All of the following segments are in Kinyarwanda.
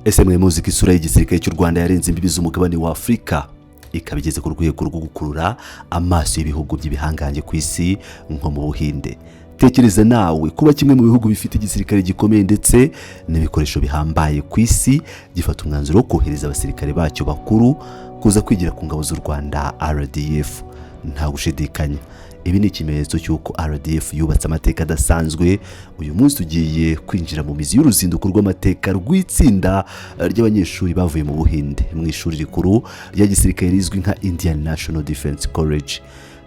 ese mwe muzi ko isura y'igisirikare cy'u Rwanda yarenze imbibi z'umugabane wa Afurika ikabigeze ku rwego rwo gukurura amaso y'ibihugu by'ibihangange ku isi nko mu Buhinde. Tekereza nawe kuba kimwe mu bihugu bifite igisirikare gikomeye ndetse n'ibikoresho bihambaye ku isi gifata umwanzuro wo kohereza abasirikare bacyo bakuru kuza kwigira ku ngabo z'u Rwanda RDF. Nta gushidikanya ibi ni ikimenyetso cy'uko RDF yubatse amateka adasanzwe. Uyu munsi tugiye kwinjira mu mizi y'uruzinduko rw'amateka rw'itsinda ry'abanyeshuri bavuye mu Buhinde mu ishuri rikuru rya gisirikare rizwi nka Indian National Defense College.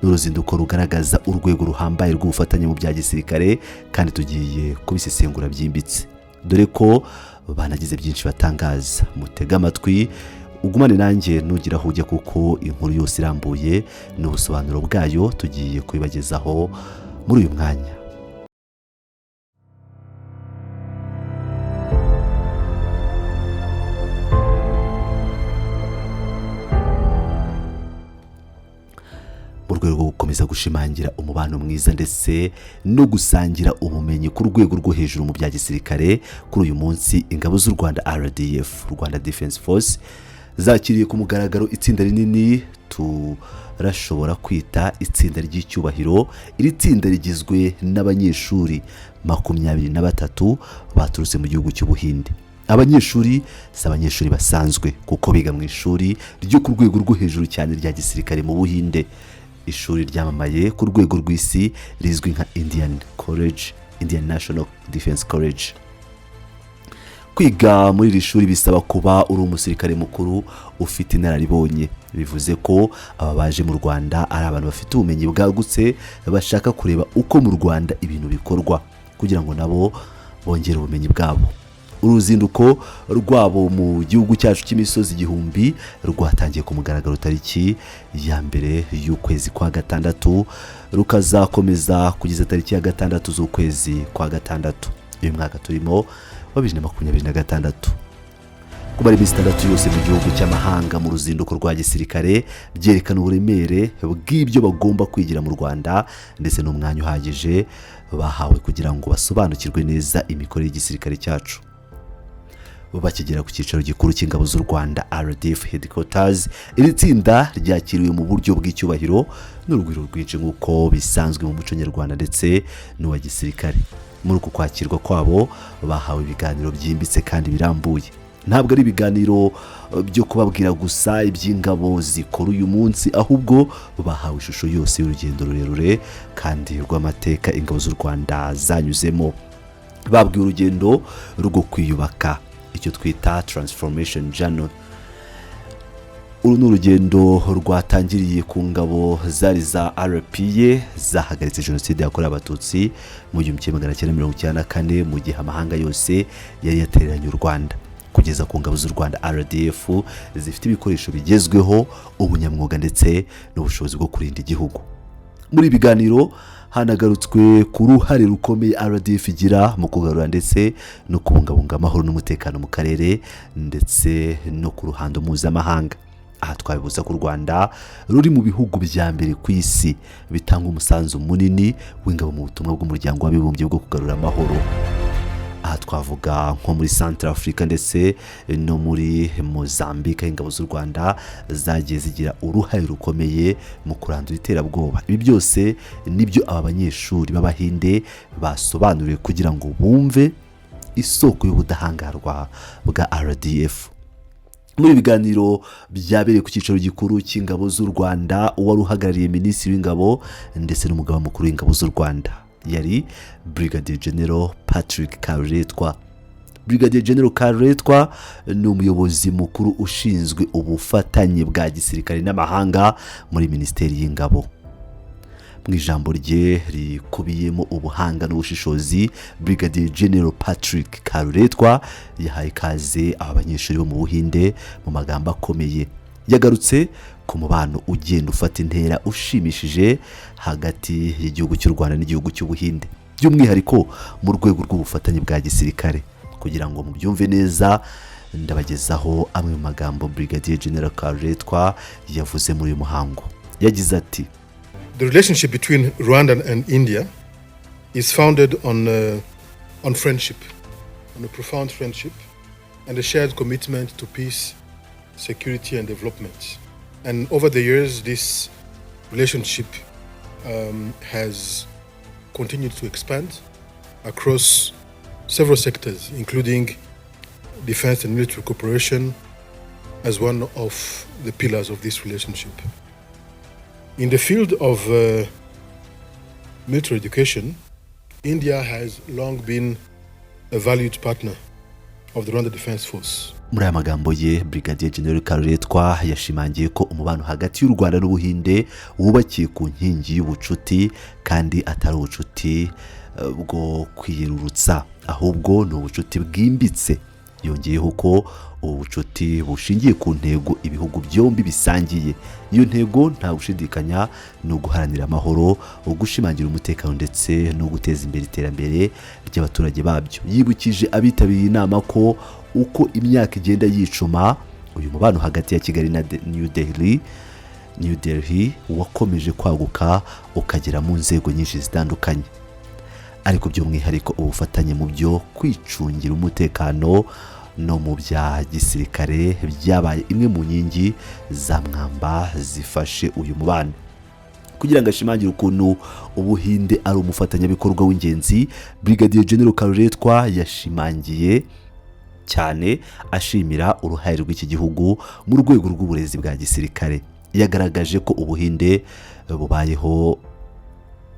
Uruzinduko rugaragaza urwego ruhambaye rw'ubufatanye mu bya gisirikare kandi tugiye kubisesengura byimbitse, dore ko banagize byinshi batangaza. Mutega amatwi ugumane nanjye nugira aho ujya, kuko inkuru yose irambuye n'ubusobanuro bwayo tugiye kubibagezaho muri uyu mwanya. Mu rwego rwo gukomeza gushimangira umubano mwiza ndetse no gusangira ubumenyi ku rwego rwo hejuru mu bya gisirikare, kuri uyu munsi ingabo z'u Rwanda RDF, Rwanda Defense Force, zakiriye ku mugaragaro itsinda rinini turashobora kwita itsinda ry'icyubahiro. Iri tsinda rigizwe n'abanyeshuri 23 baturutse mu gihugu cy'Ubuhinde. Abanyeshuri si abanyeshuri basanzwe kuko biga mu ishuri ryo ku rwego rwo hejuru cyane rya gisirikare mu Buhinde, ishuri ryamamaye ku rwego rw'isi rizwi nka Indian National Defense College. Kwiga muri iri shuri bisaba kuba uri umusirikare mukuru ufite inararibonye. Bivuze ko aba baje mu Rwanda ari abantu bafite ubumenyi bwagutse, bashaka kureba uko mu Rwanda ibintu bikorwa kugira ngo nabo bongere ubumenyi bwabo. Uruzinduko rwabo mu gihugu cyacu cy'imisozi igihumbi rwatangiye ku mugaragaro tariki ya mbere y'ukwezi kwa gatandatu, rukazakomeza kugeza tariki ya 6 z'ukwezi kwa gatandatu uyu mwaka turimo wa 2026. Kumara iminsi 6 yose mu gihugu cy'amahanga mu ruzinduko rwa gisirikare byerekana uburemere bw'ibyo bagomba kwigira mu Rwanda ndetse n'umwanya uhagije bahawe kugira ngo basobanukirwe neza imikorere y'igisirikare cyacu. Bakigera ku cyicaro gikuru cy'ingabo z'u Rwanda RDF headquarters, iri tsinda ryakiriwe mu buryo bw'icyubahiro n'urugwiro rwinshi nk'uko bisanzwe mu muco nyarwanda ndetse n'uwa gisirikare. Muri uku kwakirwa kwabo bahawe ibiganiro byimbitse kandi birambuye. Ntabwo ari ibiganiro byo kubabwira gusa iby'ingabo zikora uyu munsi, ahubwo bahawe ishusho yose y'urugendo rurerure kandi rw'amateka ingabo z'u Rwanda zanyuzemo. Babwiye urugendo rwo kwiyubaka, icyo twita transformation journey. Uru ni urugendo rwatangiriye ku ngabo zari za RPA zahagaritse jenoside yakorewe abatutsi mu 1994 mu gihe amahanga yose yari yatereranye u Rwanda, kugeza ku ngabo z'u Rwanda RDF zifite ibikoresho bigezweho, ubunyamwuga ndetse n'ubushobozi bwo kurinda igihugu. Muri ibiganiro hanagarutswe ku ruhare rukomeye RDF igira mu kugarura ndetse no kubungabunga amahoro n'umutekano mu karere ndetse no ku ruhando mpuzamahanga. Aha twabibuza ko u Rwanda ruri mu bihugu bya mbere ku isi bitanga umusanzu munini w'ingabo mu butumwa bw'umuryango w'abibumbye bwo kugarura amahoro. Aha twavuga nko muri Central Africa ndetse no muri Mozambique, ingabo z'u Rwanda zagiye zigira uruhare rukomeye mu kurandura iterabwoba. Ibi byose nibyo aba banyeshuri b'Abahinde basobanuriwe kugira ngo bumve isoko y'ubudahangarwa bwa RDF. Muri biganiro byabereye ku cyicaro gikuru cy'ingabo z'u Rwanda, uwari uhagarariye minisitiri w'ingabo ndetse n'umugaba mukuru w'ingabo z'u Rwanda yari Brigadier General Patrick Karuretwa. Brigadier General Karuretwa ni umuyobozi mukuru ushinzwe ubufatanye bwa gisirikare n'amahanga muri Minisiteri y'Ingabo. Mu ijambo rye rikubiyemo ubuhanga n'ubushishozi, Brigadier General Patrick Karuretwa yahaye ikaze aba banyeshuri bo mu Buhinde mu magambo akomeye. Yagarutse ku mubano ugenda ufata intera ushimishije hagati y'igihugu cy'u Rwanda n'igihugu cy'Ubuhinde, by'umwihariko mu rwego rw'ubufatanye bwa gisirikare. Kugira ngo mubyumve neza, ndabagezaho amwe mu magambo Brigadier General Karuretwa yavuze muri uyu muhango. Yagize ati: The relationship between Rwanda and India is founded on friendship, on a profound friendship and a shared commitment to peace, security, and development. And over the years, this relationship has continued to expand across several sectors, including defense and military cooperation as one of the pillars of this relationship. In the field of military education, India has long been a valued partner of the Rwanda Defense Force. Muri aya magambo ye, Brigadier General Karuretwa yashimangiye ko umubano hagati y'u Rwanda n'Ubuhinde wubakiye ku nkingi y'ubucuti kandi atari ubucuti bwo kwiyerurutsa, ahubwo ni ubucuti bwimbitse. Yongeyeho ko ubu bucuti bushingiye ku ntego ibihugu byombi bisangiye. Iyo ntego nta gushidikanya no guharanira amahoro, gushimangira umutekano ndetse no guteza imbere iterambere ry'abaturage babyo. Yibukije abitabiriye inama ko uko imyaka igenda yicuma, uyu mubano hagati ya Kigali na New Delhi wakomeje kwaguka ukagera mu nzego nyinshi zitandukanye, ariko by'umwihariko ubufatanye mu byo kwicungira umutekano no mu bya gisirikare byabaye imwe mu nkingi za mwamba zifashe uyu mubano. Kugira ngo ashimangire ukuntu Ubuhinde ari umufatanyabikorwa w'ingenzi, Brigadier General Karuretwa yashimangiye cyane ashimira uruhare rw'iki gihugu mu rwego rw'uburezi bwa gisirikare. Yagaragaje ko Ubuhinde bubayeho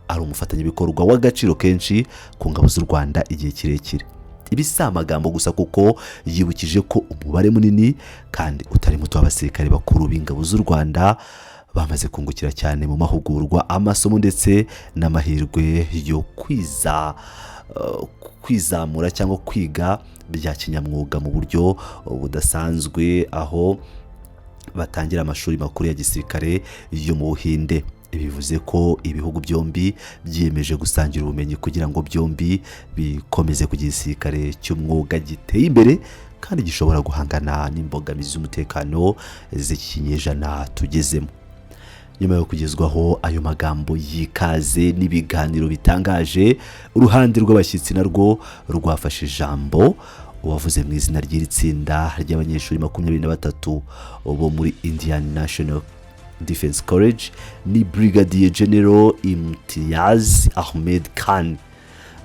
ari umufatanyabikorwa w'agaciro kenshi ku ngabo z'u Rwanda igihe kirekire. Ibi si amagambo gusa, kuko yibukije ko umubare munini kandi utari muto w'abasirikare bakuru b'ingabo z'u Rwanda bamaze kungukira cyane mu mahugurwa, amasomo ndetse n'amahirwe yo kwizamura cyangwa kwiga bya kinyamwuga mu buryo budasanzwe, aho batangira amashuri makuru ya gisirikare yo mu Buhinde. Bivuze ko ibihugu byombi byiyemeje gusangira ubumenyi kugira ngo byombi bikomeze kugira igisirikare cy'umwuga giteye imbere kandi gishobora guhangana n'imbogamizi z'umutekano z'ikinyejana tugezemo. Nyuma yo kugezwaho ayo magambo y'ikaze n'ibiganiro bitangaje, uruhande rw'abashyitsi narwo rwafashe ijambo. Uwavuze mu izina ry'iri tsinda ry'abanyeshuri 23 bo muri Indian National Defense College ni Brigadier General Imtiaz Ahmed Khan.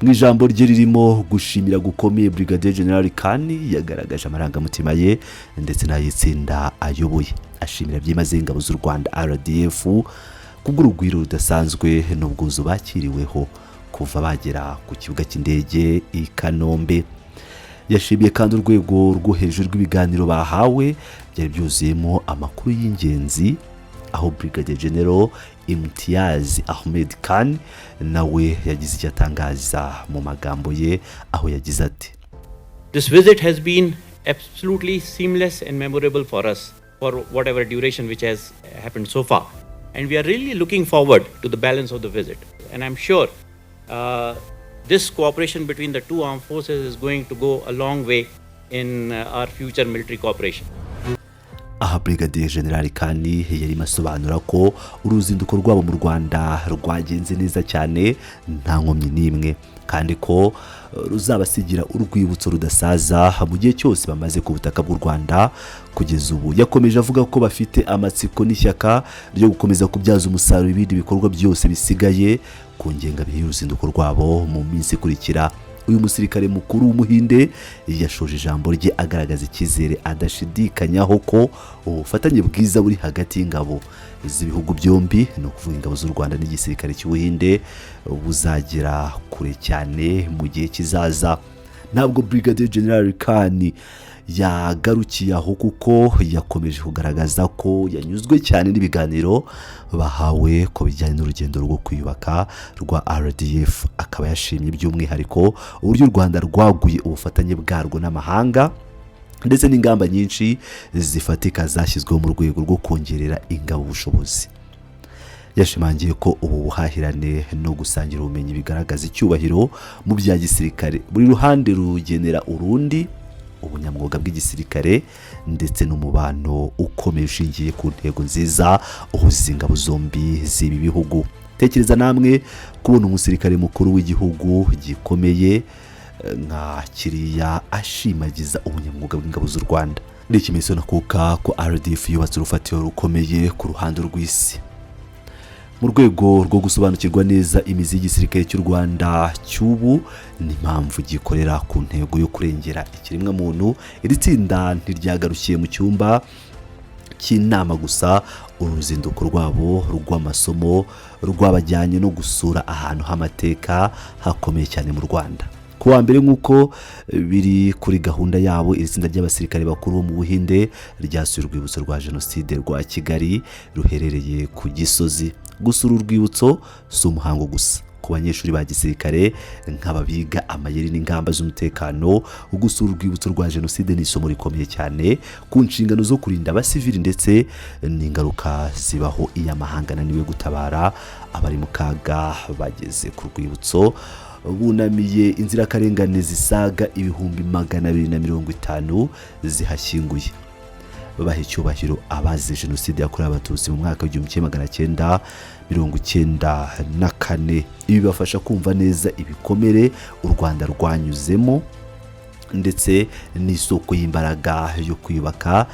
Mu ijambo rye ririmo gushimira gukomeye, Brigadier General Khan yagaragaje amarangamutima ye ndetse n'ayitsinda ayoboye. Ashimira byimazeyo ingabo z'u Rwanda RDF kubw'urugwiro rudasanzwe n'ubwuzu bakiriweho kuva bagera ku kibuga cy'indege i Kanombe. Yashimiye kandi urwego rwo hejuru rw'ibiganiro bahawe byari byuzuyemo amakuru y'ingenzi, aho Brigadier General Imtiaz Ahmed Khan nawe yagize icyo atangaza mu magambo ye, aho yagize ati: This visit has been absolutely seamless and memorable for us for whatever duration which has happened so far, and we are really looking forward to the balance of the visit, and I'm sure this cooperation between the two armed forces is going to go a long way in our future military cooperation. Aha Brigadier General Khan yarimo asobanura ko uruzinduko rwabo mu Rwanda rwagenze neza cyane nta nkomyi n'imwe, kandi ko ruzabasigira urwibutso rudasaza mu gihe cyose bamaze ku butaka bw'u Rwanda kugeza ubu. Yakomeje avuga ko bafite amatsiko n'ishyaka ryo gukomeza kubyaza umusaruro ibindi bikorwa byose bisigaye ku ngengabihe y'uruzinduko rwabo mu minsi ikurikira. Uyu musirikare mukuru w'Umuhinde yashoje ijambo rye agaragaza icyizere adashidikanyaho ko ubufatanye bwiza buri hagati y'ingabo z'ibihugu byombi, no kuvuga ingabo z'u Rwanda n'igisirikare cy'Ubuhinde, buzagera kure cyane mu gihe kizaza. Ntabwo Brigadier General Khan yagarukiye aho, kuko yakomeje kugaragaza ko yanyuzwe cyane n'ibiganiro bahawe ko bijyanye n'urugendo rwo kwiyubaka rwa RDF. Akaba yashimye by'umwihariko uburyo u Rwanda rwaguye ubufatanye bwarwo n'amahanga ndetse n'ingamba nyinshi zifatika zashyizweho mu rwego rwo kongerera ingabo ubushobozi. Yashimangiye ko ubu buhahirane no gusangira ubumenyi bigaragaza icyubahiro mu bya gisirikare, buri ruhande rugenera urundi ubunyamwuga bw'igisirikare ndetse n'umubano ukomeye ushingiye ku ntego nziza uhuza ingabo zombi z'ibi bihugu. Tekereza namwe kubona umusirikare mukuru w'igihugu gikomeye nka kiriya ashimagiza ubunyamwuga bw'ingabo z'u Rwanda. Ni ikimenyetso nakuka ko RDF yubatse urufatiro rukomeye ku ruhando rw'isi. Mu rwego rwo gusobanukirwa neza imizi y'igisirikare cy'u Rwanda cy'ubu n'impamvu gikorera ku ntego yo kurengera ikiremwa muntu, iri tsinda ntiryagarukiye mu cyumba cy'inama gusa. Uruzinduko rwabo rw'amasomo rwabajyanye no gusura ahantu h'amateka hakomeye cyane mu Rwanda. Ku wa mbere nk'uko biri kuri gahunda yabo, iri tsinda ry'abasirikare bakuru bo mu Buhinde ryasuye urwibutso rwa Jenoside rwa Kigali ruherereye ku Gisozi. Gusura urwibutso si umuhango gusa ku banyeshuri ba gisirikare nk'ababiga amayeri n'ingamba z'umutekano. Gusura urwibutso rwa Jenoside ni isomo rikomeye cyane ku nshingano zo kurinda abasivili ndetse n'ingaruka zibaho iyo amahanga ananiwe gutabara abari mu kaga. Bageze ku rwibutso bunamiye inzirakarengane zisaga 250 zihashyinguye, babaha icyubahiro abazize Jenoside yakorewe Abatutsi mu mwaka w'1994. Ibi bibafasha kumva neza ibikomere u Rwanda rwanyuzemo ndetse n'isoko y'imbaraga yo kwiyubaka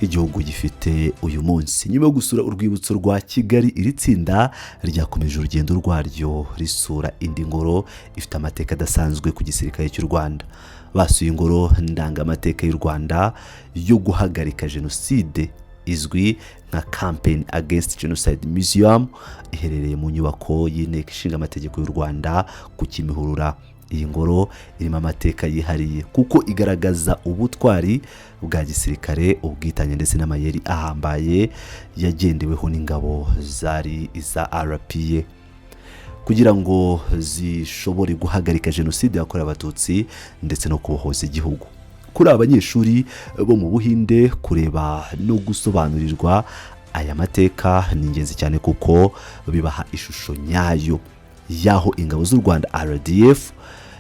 igihugu gifite uyu munsi. Nyuma yo gusura urwibutso rwa Kigali, iri tsinda ryakomeje urugendo rwaryo risura indi ngoro ifite amateka adasanzwe ku gisirikare cy'u Rwanda. Basuye ingoro ndangamateka y'u Rwanda yo guhagarika Jenoside izwi nka Campaign Against Genocide Museum, iherereye mu nyubako y'inteko ishinga amategeko y'u Rwanda ku Kimihurura. Iyi ngoro irimo amateka yihariye kuko igaragaza ubutwari bwa gisirikare, ubwitange ndetse n'amayeri ahambaye yagendeweho n'ingabo zari iza RPA kugira ngo zishobore guhagarika Jenoside yakorewe Abatutsi ndetse no kubohoza igihugu. Kuri abanyeshuri bo mu Buhinde, kureba no gusobanurirwa aya mateka ni ingenzi cyane kuko bibaha ishusho nyayo y'aho ingabo z'u Rwanda RDF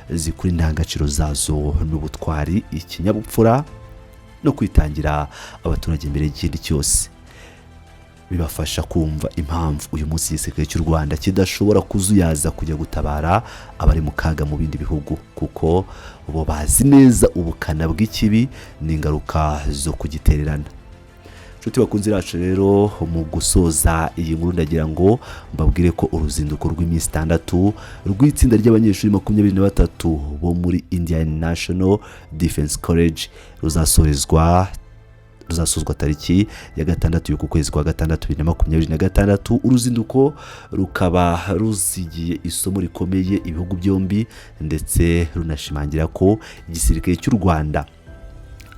zikuri indangagaciro zazo n'ubutwari, ikinyabupfura no kwitangira abaturage mbere y'ikindi cyose. Bibafasha kumva impamvu uyu munsi igisirikare cy'u Rwanda kidashobora kuzuyaza kujya gutabara abari mu kaga mu bindi bihugu, kuko bo bazi neza ubukana bw'ikibi n'ingaruka zo kugitererana. Nshuti bakunzi bacu rero, mu gusoza iyi nkuru ndagira ngo mbabwire ko uruzinduko rw'iminsi 6 rw'itsinda ry'abanyeshuri 23 bo muri Indian National Defense College ruzasozwa tariki ya 6 y'uku kwezi kwa 6 2026. Uruzinduko rukaba ruzigiye isomo rikomeye ibihugu byombi ndetse runashimangira ko igisirikare cy'u Rwanda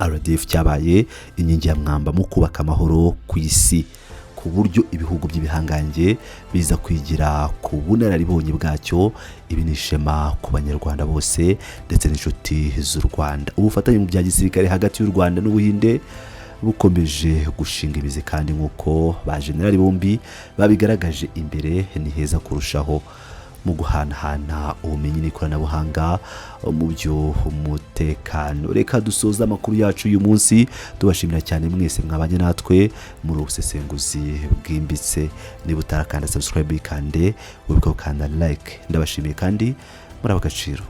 RDF cyabaye inkingi ya mwamba mu kubaka amahoro ku isi, ku buryo ibihugu by'ibihangange biza kwigira ku bunararibonye bwacyo. Ibi ni ishema ku banyarwanda bose ndetse n'inshuti z'u Rwanda. Ubufatanye mu bya gisirikare hagati y'u Rwanda n'Ubuhinde bukomeje gushinga imizi, kandi nk'uko ba generali bombi babigaragaje imbere, ni heza kurushaho mu guhanahana ubumenyi n'ikoranabuhanga mu by'umutekano. Reka dusoza amakuru yacu uyu munsi tubashimira cyane mwese mwabanye natwe muri ubusesenguzi bwimbitse. Niba utarakanda subscribe kandi wibuke gukanda like, ndabashimiye kandi muri abagaciro.